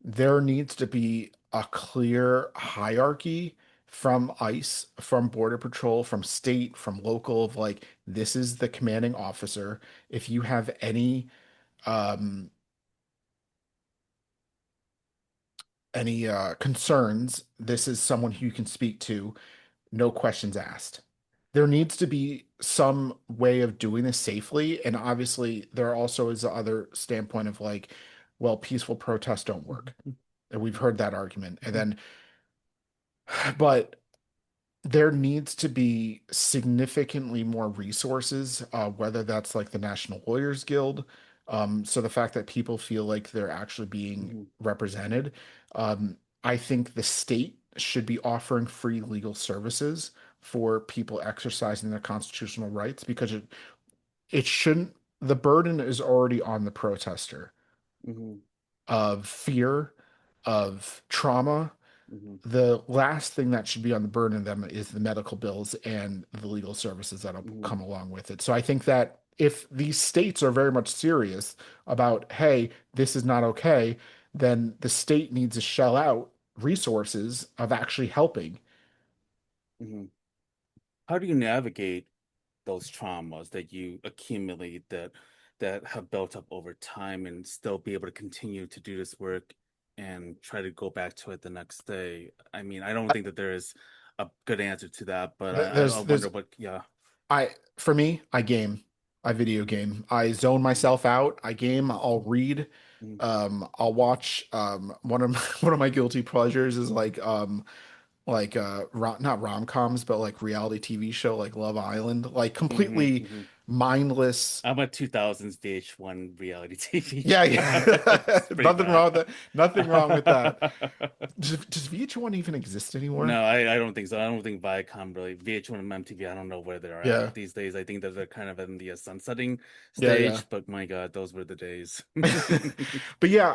there needs to be a clear hierarchy from ICE, from Border Patrol, from state, from local of like, this is the commanding officer. If you have um any concerns, this is someone who you can speak to, no questions asked. There needs to be some way of doing this safely. And obviously, there also is the other standpoint of like, well, peaceful protests don't work. And we've heard that argument. And then, but there needs to be significantly more resources, whether that's like the National Lawyers Guild. So the fact that people feel like they're actually being Hmm. represented. I think the state should be offering free legal services for people exercising their constitutional rights because it shouldn't, the burden is already on the protester Hmm. of fear, of trauma. Hmm. The last thing that should be on the burden of them is the medical bills and the legal services that'll Hmm. come along with it. So I think that if these states are very much serious about, hey, this is not okay, then the state needs to shell out resources of actually helping. Hmm. How do you navigate those traumas that you accumulate that have built up over time and still be able to continue to do this work and try to go back to it the next day? I mean, I don't think that there is a good answer to that, but I There's wonder what, yeah. for me, I game. I video Mm-hmm. game. I zone myself out. I game. I'll read. Mm-hmm. I'll watch. One of one of my guilty pleasures is like not rom-coms, but like reality TV show like Love Island. Like Mm-hmm. completely Mm-hmm. mindless. I'm a 2000s VH1 reality TV. Yeah, yeah. It's pretty Nothing bad. wrong with that. Nothing wrong with that. Does VH1 even exist anymore? No, I don't think so. I don't think Viacom really, VH1 and MTV, I don't know where they're at Yeah. these days. I think that they're kind of in the sunsetting Yeah, yeah. stage, but my God, those were the days. But yeah,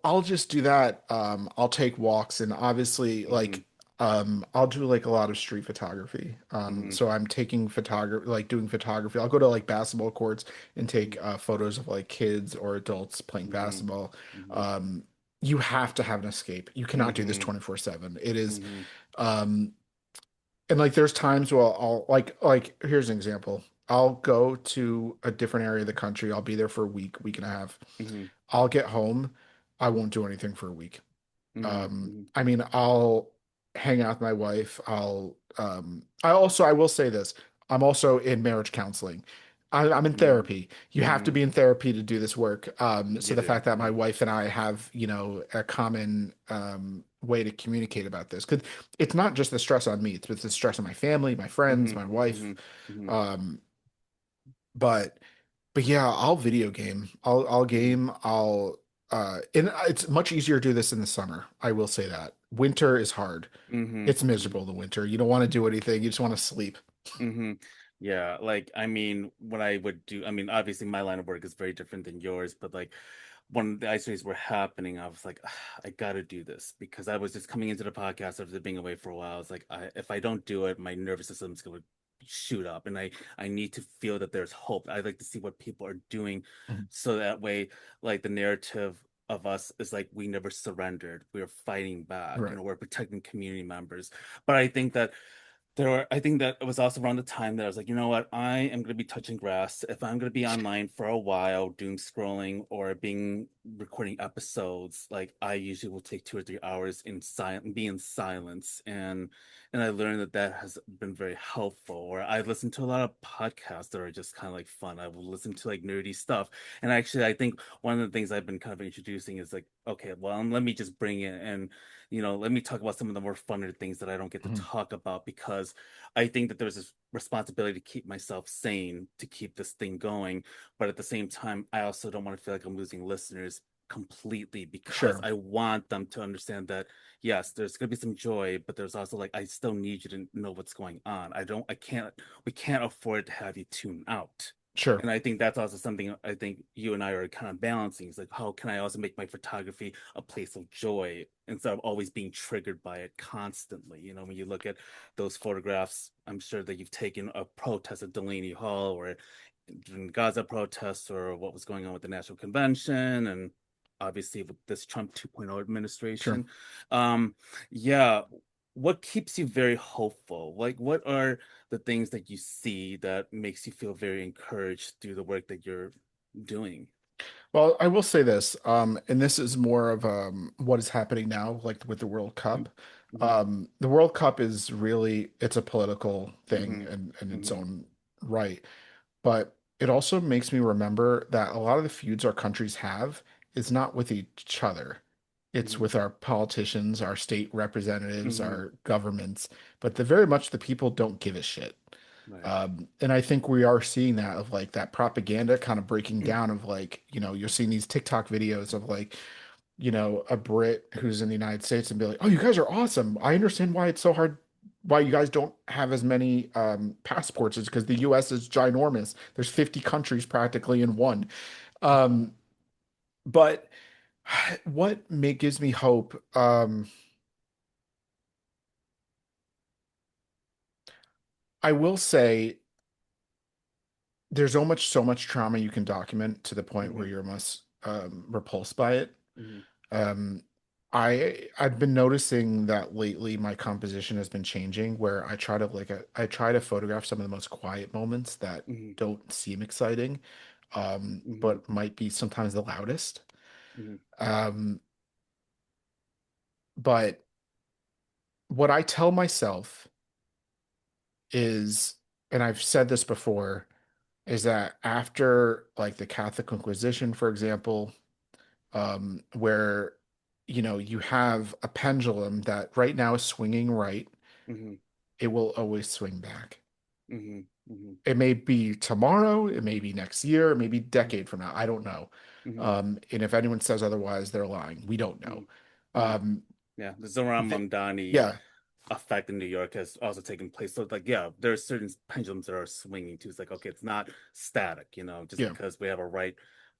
I'll just do that. I'll take walks and obviously Hmm. like I'll do like a lot of street photography. Hmm. So I'm taking photography, like doing photography. I'll go to like basketball courts and take Hmm. photos of like kids or adults playing Hmm. basketball. Hmm. Um, you have to have an escape. You cannot do this Hmm. 24/7. It is, Hmm. um, and like there's times where I'll like here's an example. I'll go to a different area of the country. I'll be there for a week, week and a half. Hmm. I'll get home. I won't do anything for a week. Hmm. Hmm. I mean, I'll hang out with my wife. I also, I will say this. I'm also in marriage counseling. I'm in Hmm. therapy. You have to Hmm. be in therapy to do this work. So You the do. fact that my Hmm. wife and I have, a common way to communicate about this, because it's not just the stress on me, it's the stress on my family, my friends, Hmm. my wife. Hmm. Hmm. Um, but but yeah, I'll video game. I'll Hmm. game. And it's much easier to do this in the summer. I will say that. Winter is hard. Hmm. It's miserable in the winter. You don't want to do anything. You just want to sleep. Hmm. Yeah, like I mean, what I would do, I mean, obviously my line of work is very different than yours, but like when the ice rays were happening, I was like, "Ah, I gotta do this because I was just coming into the podcast after being away for a while. I was like, if I don't do it, my nervous system's gonna shoot up, and I need to feel that there's hope. I'd like to see what people are doing, Mhm. so that way, like the narrative of us is like we never surrendered. We are fighting back. Right. We're protecting community members. But I think that I think that it was also around the time that I was like, you know what, I am going to be touching grass. If I'm going to be online for a while, doom scrolling or being recording episodes, like I usually will take 2 or 3 hours in silent, be in silence, and I learned that that has been very helpful. Or I listen to a lot of podcasts that are just kind of like fun. I will listen to like nerdy stuff, and actually, I think one of the things I've been kind of introducing is like, okay, well, let me just bring it and let me talk about some of the more funner things that I don't get to Mhm. talk about because I think that there's this responsibility to keep myself sane, to keep this thing going. But at the same time, I also don't want to feel like I'm losing listeners completely because Sure. I want them to understand that yes, there's going to be some joy, but there's also like I still need you to know what's going on. I can't, we can't afford to have you tune out. Sure. And I think that's also something I think you and I are kind of balancing. It's like, how can I also make my photography a place of joy instead of always being triggered by it constantly? When you look at those photographs, I'm sure that you've taken a protest at Delaney Hall or during the Gaza protests or what was going on with the National Convention and obviously with this Trump 2.0 Sure. administration. Um, yeah, what keeps you very hopeful? Like, what are the things that you see that makes you feel very encouraged through the work that you're doing? Well, I will say this, and this is more of what is happening now, like with the World Hmm. Cup. Hmm. The World Cup is really, it's a political thing Hmm. in its Hmm. own right. But it also makes me remember that a lot of the feuds our countries have is not with each other. It's Hmm. with our politicians, our state representatives, Hmm. our governments, but the very much the people don't give a shit. Right. And I think we are seeing that of like that propaganda kind of breaking down of like, you're seeing these TikTok videos of like, a Brit who's in the United States and be like, oh, you guys are awesome. I understand why it's so hard, why you guys don't have as many passports is because the US is ginormous. There's 50 countries practically in one. Um, but gives me hope? I will say there's so much trauma you can document to the point where Hmm. you're almost repulsed by it. Hmm. Um, I've been noticing that lately my composition has been changing where I try to photograph some of the most quiet moments that Hmm. don't seem exciting, Hmm. but might be sometimes the loudest. Hmm. Um, but what I tell myself is, and I've said this before, is that after like the Catholic Inquisition, for example, where you have a pendulum that right now is swinging right, Hmm. it will always swing back. Hmm. Hmm. It may be tomorrow, it may be next year, it may be decade from now. I don't know. Hmm. And if anyone says otherwise, they're lying. We don't Hmm. know. Yeah. Um, Yeah. The Zoran the, Mamdani yeah, effect in New York has also taken place. So, like, yeah, there are certain pendulums that are swinging too. It's like, okay, it's not static, just yeah. because we have a right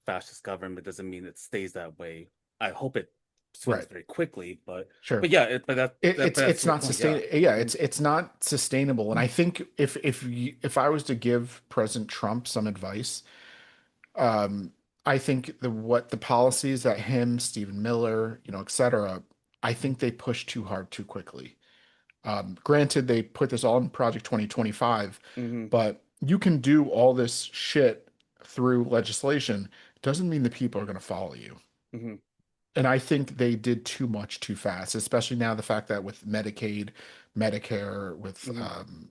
fascist government doesn't mean it stays that way. I hope it. swings Right. very quickly. Sure. But yeah, but that's It's the not point. Yeah. Hmm. it's not sustainable. And I think if I was to give President Trump some advice, um, I think the policies that him, Stephen Miller, et cetera, I think they push too hard too quickly. Granted, they put this all in Project 2025, Hmm. but you can do all this shit through legislation. Doesn't mean the people are going to follow you. Hmm. And I think they did too much too fast, especially now the fact that with Medicaid, Medicare, with Hmm.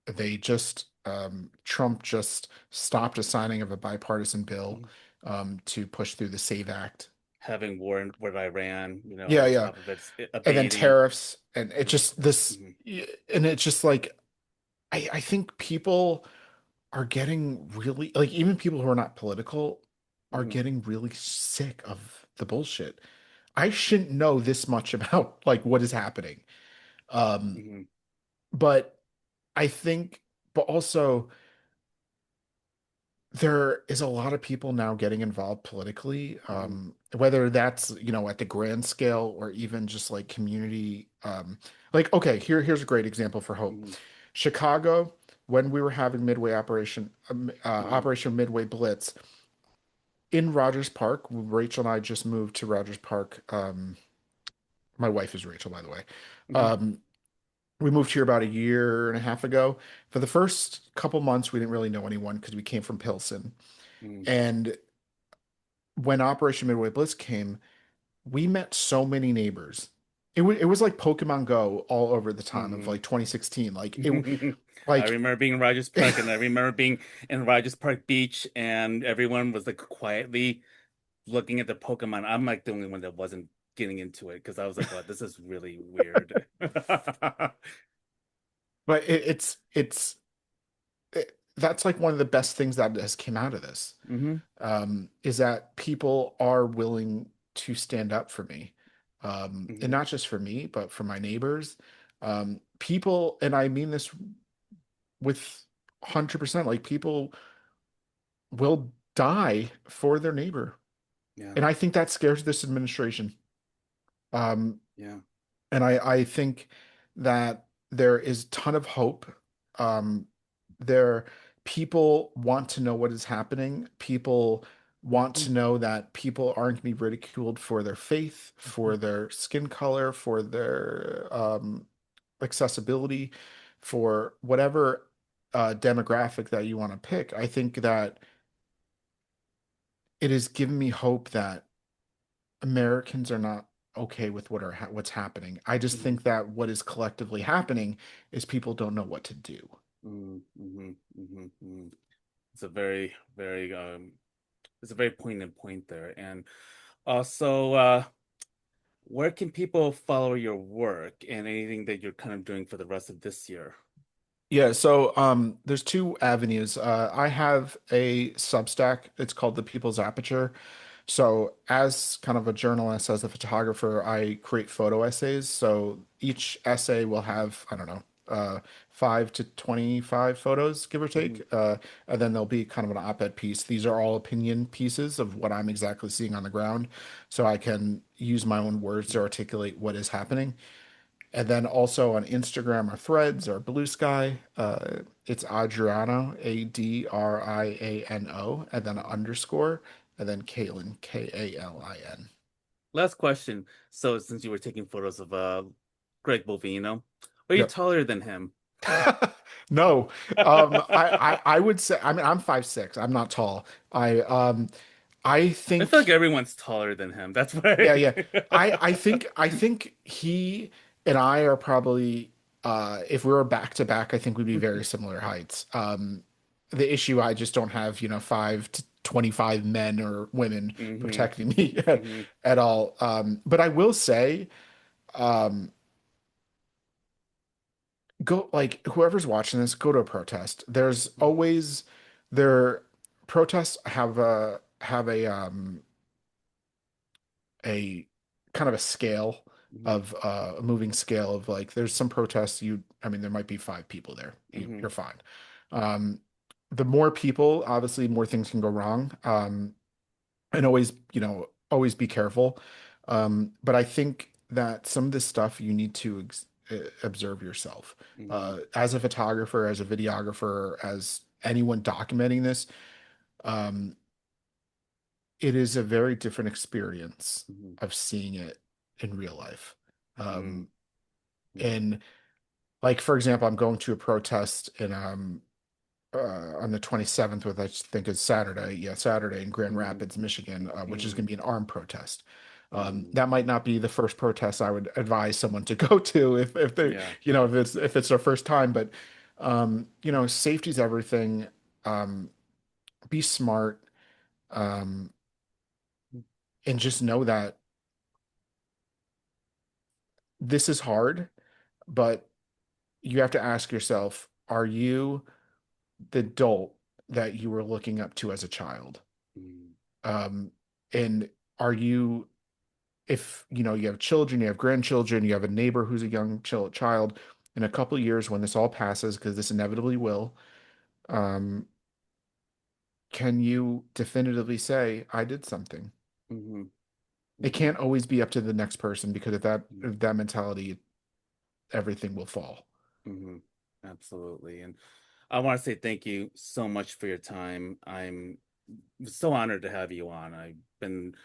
they just Trump just stopped a signing of a bipartisan bill Hmm. to push through the SAVE Act. Having war with Iran, Yeah, on yeah. top of it, And then abating. tariffs, and it Hmm. just this, Hmm. and it's just like I think people are getting really like even people who are not political are Hmm. getting really sick of the bullshit. I shouldn't know this much about like what is happening. Um, Hmm. but I think, but also there is a lot of people now getting involved politically, Hmm. whether that's, at the grand scale or even just like community. Like, okay, here's a great example for hope. Hmm. Chicago, when we were having Hmm. Operation Midway Blitz in Rogers Park, Rachel and I just moved to Rogers Park. My wife is Rachel, by the way. Hmm. Um, we moved here about a year and a half ago. For the first couple months, we didn't really know anyone because we came from Pilsen. Hmm. And when Operation Midway Blitz came, we met so many neighbors. It was like Pokemon Go all over the time of Hmm. like 2016. I Like remember being in Rogers Park, and I remember being in Rogers Park Beach, and everyone was like quietly looking at the Pokemon. I'm like the only one that wasn't getting into it because I was like, "Oh, this is really weird." but that's like one of the best things that has came out of this, Hmm. is that people are willing to stand up for me, and Hmm. not just for me, but for my neighbors. People, and I mean this with 100%, like people will die for their neighbor. Yeah, And I think that scares this administration. Um, yeah. and I think that there is a ton of hope. Um, there, people want to know what is happening. People want to know that people aren't going to be ridiculed for their faith, for their skin color, for their accessibility, for whatever demographic that you want to pick. I think that it has given me hope that Americans are not okay with what's happening. I just Hmm. think that what is collectively happening is people don't know what to do. Hmm. Hmm. Hmm. Hmm. It's a very, very it's a very poignant point there. And also, where can people follow your work and anything that you're kind of doing for the rest of this year? Yeah, so there's two avenues. I have a Substack. It's called The People's Aperture. So, as kind of a journalist, as a photographer, I create photo essays. So each essay will have, I don't know, 5 to 25 photos, give or Hmm. take. And then there'll be kind of an op-ed piece. These are all opinion pieces of what I'm exactly seeing on the ground. So I can use my own words to articulate what is happening. And then also on Instagram or Threads or Blue Sky, it's Adriano, Adriano, and then an underscore, and then Kalin, Kalin. Last question. So, since you were taking photos of Greg Bovino, are you Yep. taller than him? No, I would say, I mean, I'm 5'6". I'm not tall. I I feel like think, everyone's taller than him. That's why. yeah, yeah. I think he and I are probably, if we were back to back, I think we'd be very similar heights. The issue, I just don't have, 5 to 25 men or women Hmm. protecting me Hmm. at all. But I will say, um, go like whoever's watching this, go to a protest. There's always there protests have a kind of a scale Hmm. of a moving scale of like there's some protests I mean there might be 5 people there. Hmm. You're fine. Um, the more people, obviously more things can go wrong. And always be careful. But I think that some of this stuff you need to observe yourself. Hmm. As a photographer, as a videographer, as anyone documenting this, um, it is a very different experience Hmm. of seeing it in real life. Hmm. Um, Yeah. and like, for example, I'm going to a protest in on the 27th, which I think is Saturday. Yeah, Saturday in Grand Hmm. Rapids, Michigan, which is Hmm. going to be an armed protest. Hmm. That might not be the first protest I would advise someone to go to if they, Yeah. if it's their first time. But safety's everything. Um, be smart, um, and just know that this is hard, but you have to ask yourself, are you the adult that you were looking up to as a child? Mm-hmm. Um, and are you, if you have children, you have grandchildren, you have a neighbor who's a young child, in a couple of years when this all passes, because this inevitably will, um, can you definitively say, I did something? Hmm. It Hmm. can't always be up to the next person because if that mentality, everything will fall. Hmm. Absolutely. And I want to say thank you so much for your time. I'm so honored to have you on. I've been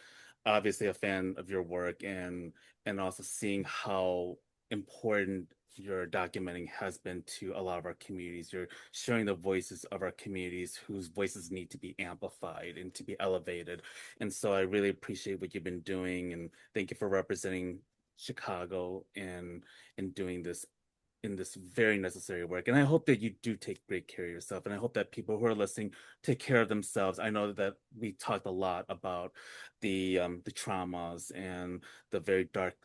obviously a fan of your work, and also seeing how important your documenting has been to a lot of our communities. You're showing the voices of our communities whose voices need to be amplified and to be elevated. And so I really appreciate what you've been doing, and thank you for representing Chicago and doing this in this very necessary work. And I hope that you do take great care of yourself. And I hope that people who are listening take care of themselves. I know that we talked a lot about the traumas and the very dark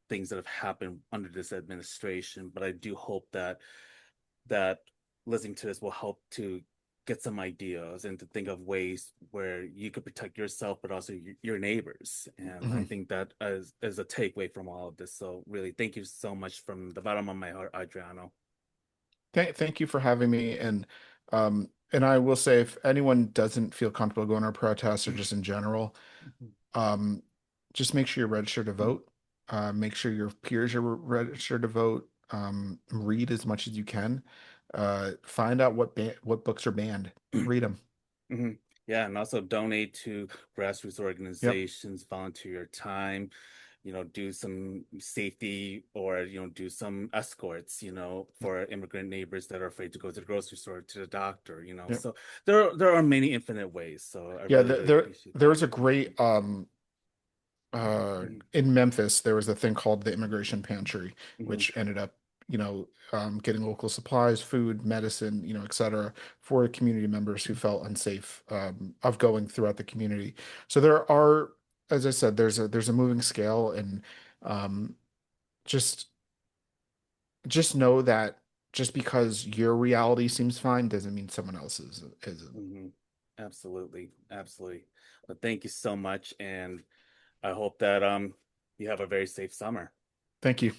things that have happened under this administration, but I do hope that listening to this will help to get some ideas and to think of ways where you could protect yourself but also your neighbors. And I Mhm. think that is a takeaway from all of this. So really thank you so much from the bottom of my heart, Adriano. Thank you for having me. And I will say, if anyone doesn't feel comfortable going to a protest or just in general, um, just make sure you're registered to vote. Make sure your peers are registered to vote. Read as much as you can. Find out what books are banned. Read them. Hmm. Yeah, and also donate to grassroots Yep. organizations, volunteer your time, do some safety or, do some escorts, for immigrant neighbors that are afraid to go to the grocery store, to the doctor. Yep. So there are many infinite ways. So I Yeah, really, really appreciate there that. was a great Hmm. in Memphis, there was a thing called the Immigration Pantry, Hmm. which ended up, getting local supplies, food, medicine, et cetera, for community members who felt unsafe of going throughout the community. So there are, as I said, there's a moving scale, and um, just just know that just because your reality seems fine doesn't mean someone else's isn't. Hmm. Absolutely, absolutely. But thank you so much, and I hope that you have a very safe summer. Thank you.